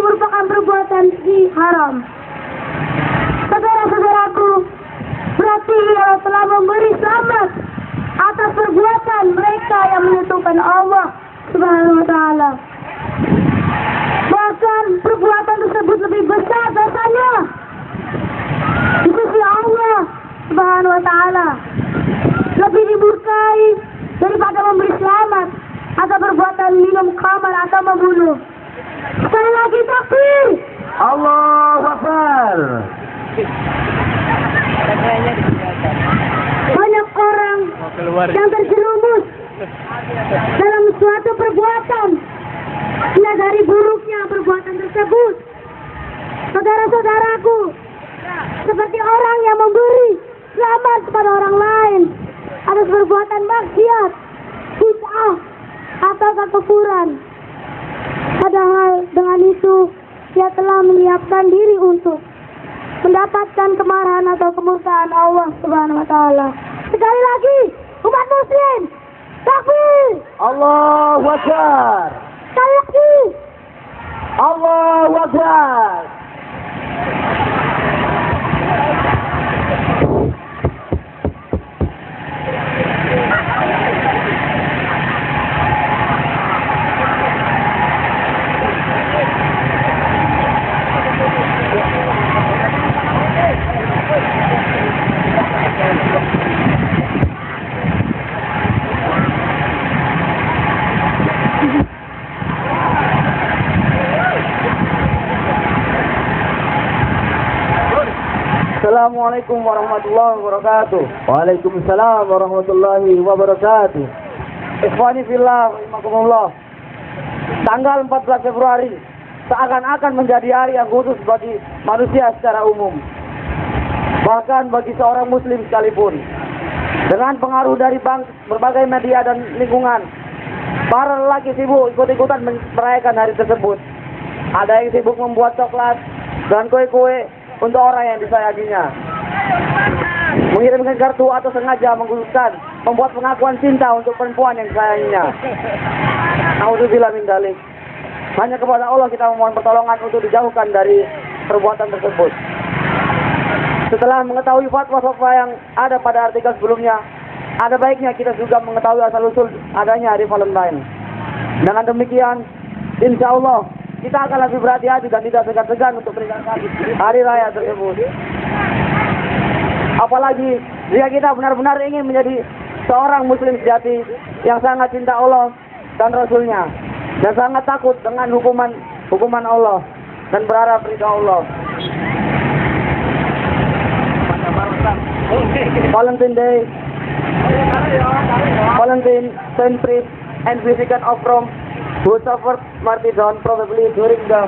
merupakan perbuatan haram. Saudara-saudaraku, berarti Allah telah memberi selamat atas perbuatan mereka yang menyekutukan Allah Subhanahu wa Ta'ala. Bahkan perbuatan tersebut lebih besar dosanya di sisi Allah Subhanahu wa Ta'ala, lebih dimurkai daripada memberi selamat atas perbuatan minum khamar atau membunuh. Sekali lagi takbir. Allahu Akbar. Banyak orang yang terjerumus dalam suatu perbuatan, dari buruknya perbuatan tersebut. Saudara-saudaraku, seperti orang yang memberi selamat kepada orang lain atas perbuatan maksiat, bid'ah, atau kekufuran. Padahal dengan itu dia telah menyiapkan diri untuk mendapatkan kemarahan atau kemurkaan Allah Subhanahu wa Ta'ala. Sekali lagi, umat muslim, takbir. Allahu Akbar. Sekali lagi, Allahu Akbar. Assalamualaikum warahmatullahi wabarakatuh. Waalaikumsalam warahmatullahi wabarakatuh. Ikhwani fillah, rahimakumullah. Tanggal 14 Februari seakan-akan menjadi hari yang khusus bagi manusia secara umum, bahkan bagi seorang muslim sekalipun. Dengan pengaruh dari berbagai media dan lingkungan, para lelaki sibuk ikut-ikutan merayakan hari tersebut. Ada yang sibuk membuat coklat dan kue-kue untuk orang yang disayanginya, mengirimkan kartu atau sengaja mengkhususkan membuat pengakuan cinta untuk perempuan yang disayanginya. Naudzubillah min dzalik. Hanya kepada Allah kita memohon pertolongan untuk dijauhkan dari perbuatan tersebut. Setelah mengetahui fatwa-fatwa yang ada pada artikel sebelumnya, ada baiknya kita juga mengetahui asal-usul adanya hari Valentine. Dengan demikian, insya Allah kita akan lebih berhati-hati dan tidak segan-segan untuk merayakan hari raya tersebut. Apalagi jika kita benar-benar ingin menjadi seorang muslim sejati yang sangat cinta Allah dan Rasulnya, dan sangat takut dengan hukuman Allah dan berharap ridha Allah. Valentine Saint Priest and Vicar of Rome, who suffered martyrdom probably during the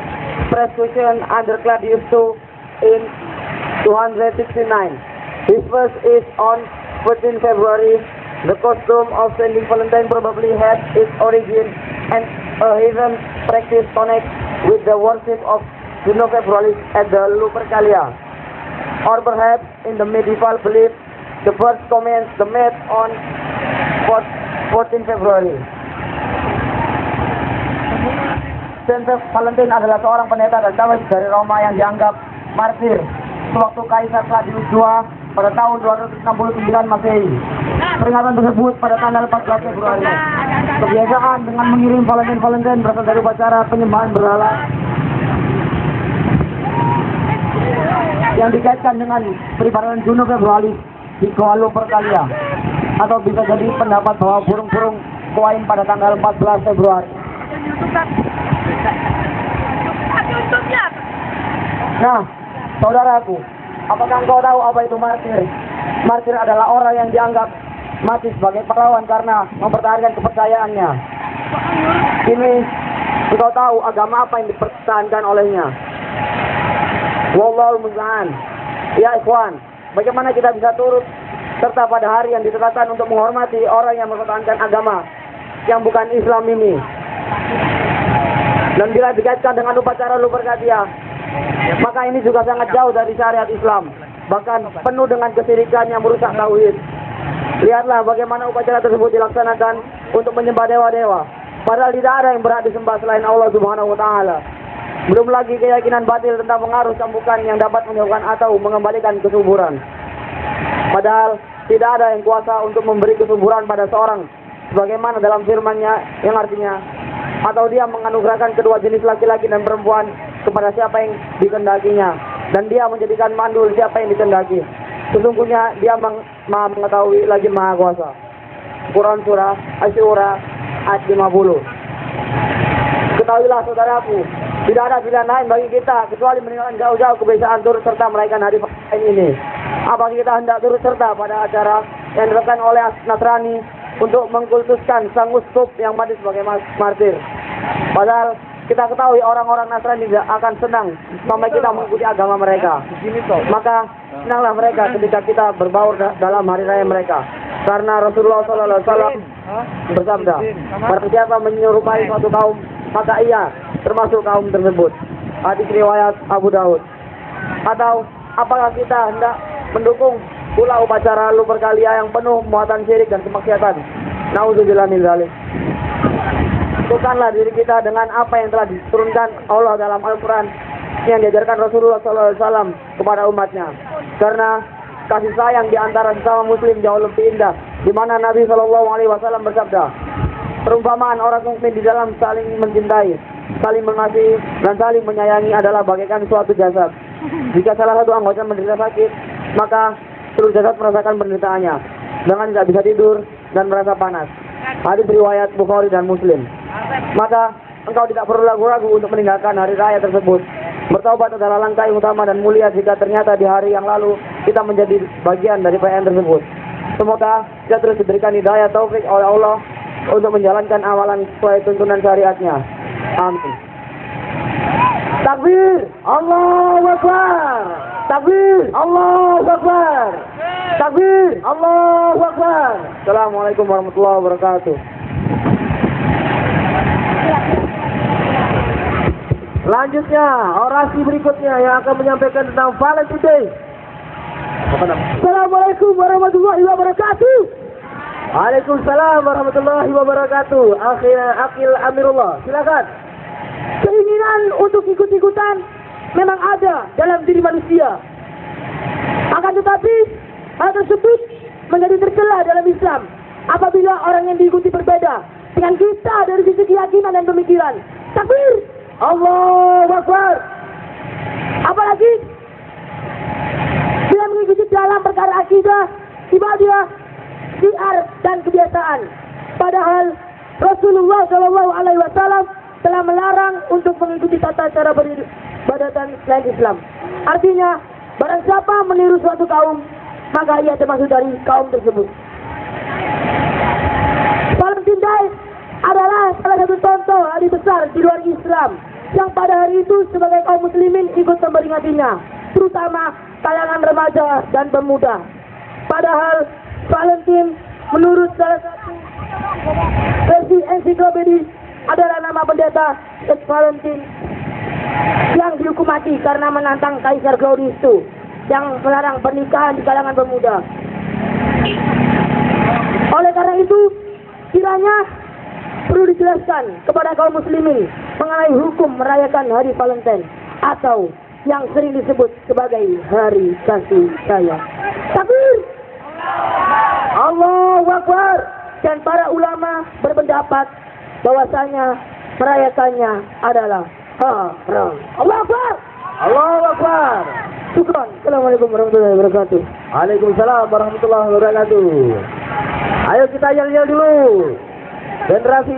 persecution under Claudius II in 269. His birth is on 14 February. The custom of Saint Valentine probably had its origin and a heathen practice connected with the worship of Juno Februaris at the Lupercalia. Or perhaps in the medieval belief, the birth commenced the myth on 14 February. Saint Valentine adalah seorang pendeta dan dawes dari Roma yang dianggap martir sewaktu Kaisar Claudius II pada tahun 269 Masehi. Peringatan tersebut pada tanggal 14 Februari. Kebiasaan dengan mengirim Valentine berasal dari upacara penyembahan berhala yang dikaitkan dengan peribadatan Juno Februaris di Kuala Lupercalia, atau bisa jadi pendapat bahwa burung-burung koin pada tanggal 14 Februari. Nah, saudaraku, apakah engkau tahu apa itu martir? Martir adalah orang yang dianggap mati sebagai pahlawan karena mempertahankan kepercayaannya. Kini, engkau tahu agama apa yang dipertahankan olehnya? Wallahu musta'an. Ya ikhwan, bagaimana kita bisa turut serta pada hari yang ditetapkan untuk menghormati orang yang mempertahankan agama yang bukan Islam ini? Dan bila dikaitkan dengan upacara Lupercalia, maka ini juga sangat jauh dari syariat Islam, bahkan penuh dengan kesyirikan yang merusak tauhid. Lihatlah bagaimana upacara tersebut dilaksanakan untuk menyembah dewa-dewa, padahal tidak ada yang berhak disembah selain Allah Subhanahu wa Ta'ala. Belum lagi keyakinan batil tentang pengaruh cambukan yang dapat menyebabkan atau mengembalikan kesuburan. Padahal tidak ada yang kuasa untuk memberi kesuburan pada seorang, sebagaimana dalam firman-Nya yang artinya, atau Dia menganugerahkan kedua jenis laki-laki dan perempuan kepada siapa yang dikehendakinya, dan Dia menjadikan mandul siapa yang dikehendaki. Sesungguhnya Dia Maha mengetahui lagi Maha kuasa. Quran Surah Asy-Syura ayat 50. Ketahuilah saudaraku, tidak ada pilihan lain bagi kita kecuali meninggalkan jauh-jauh kebiasaan turut serta merayakan hari Valentine ini. Apakah kita hendak turut serta pada acara yang dilakukan oleh Nasrani untuk mengkultuskan sang uskup yang mati sebagai martir? Padahal kita ketahui orang-orang Nasrani tidak akan senang sampai kita mengikuti agama mereka. Maka senanglah mereka ketika kita berbaur dalam hari raya mereka. Karena Rasulullah SAW bersabda, barang siapa menyerupai suatu kaum, maka ia termasuk kaum tersebut. Hadis riwayat Abu Daud. Atau apakah kita hendak mendukung pula upacara Lupercalia yang penuh muatan syirik dan kemaksiatan? Nauzubillah min dzalik. Tentukanlah diri kita dengan apa yang telah diturunkan Allah dalam Al-Quran yang diajarkan Rasulullah SAW kepada umatnya. Karena kasih sayang di antara sesama muslim jauh lebih indah, di mana Nabi SAW bersabda, perumpamaan orang mukmin di dalam saling mencintai, saling mengasihi, dan saling menyayangi adalah bagaikan suatu jasad. Jika salah satu anggota menderita sakit, maka seluruh jasad merasakan penderitaannya, dengan tidak bisa tidur dan merasa panas. Hadis riwayat Bukhari dan Muslim. Maka engkau tidak perlu ragu-ragu untuk meninggalkan hari raya tersebut. Bertaubat adalah langkah yang utama dan mulia jika ternyata di hari yang lalu kita menjadi bagian dari perayaan tersebut. Semoga kita terus diberikan hidayah taufik oleh Allah untuk menjalankan amalan sesuai tuntunan syariatnya. Amin. Takbir, Allahu Akbar. Takbir, Allahu Akbar. Takbir, Allahu Akbar. Assalamualaikum warahmatullahi wabarakatuh. Selanjutnya, orasi berikutnya yang akan menyampaikan tentang Valentine Day. Assalamualaikum warahmatullahi wabarakatuh. Waalaikumsalam warahmatullahi wabarakatuh. Akil Amirullah, silakan. Keinginan untuk ikut-ikutan memang ada dalam diri manusia. Akan tetapi, hal tersebut menjadi tercela dalam Islam apabila orang yang diikuti berbeda dengan kita dari sisi keyakinan dan pemikiran. Takbir, Allahu Akbar. Apalagi bila mengikuti dalam perkara akidah, ibadah, syiar dan kebiasaan. Padahal Rasulullah SAW telah melarang untuk mengikuti tata cara beribadatan selain Islam. Artinya, barang siapa meniru suatu kaum, maka ia termasuk dari kaum tersebut. Valentine Day adalah salah satu contoh hari besar di luar Islam yang pada hari itu sebagai kaum muslimin ikut memperingatinya, terutama kalangan remaja dan pemuda. Padahal Valentine menurut salah satu versi ensiklopedia adalah nama pendeta St. Valentine yang dihukum mati karena menantang Kaisar Claudius II yang melarang pernikahan di kalangan pemuda. Oleh karena itu, kiranya perlu dijelaskan kepada kaum muslimin mengenai hukum merayakan hari Valentine atau yang sering disebut sebagai hari kasih sayang. Takbir, Allahu Akbar. Dan para ulama berpendapat bahwasanya merayakannya adalah haram. Allahu Akbar. Allahu Akbar. Syukran. Assalamualaikum warahmatullahi wabarakatuh. Waalaikumsalam warahmatullahi wabarakatuh. Ayo kita yel-yel dulu. Generasi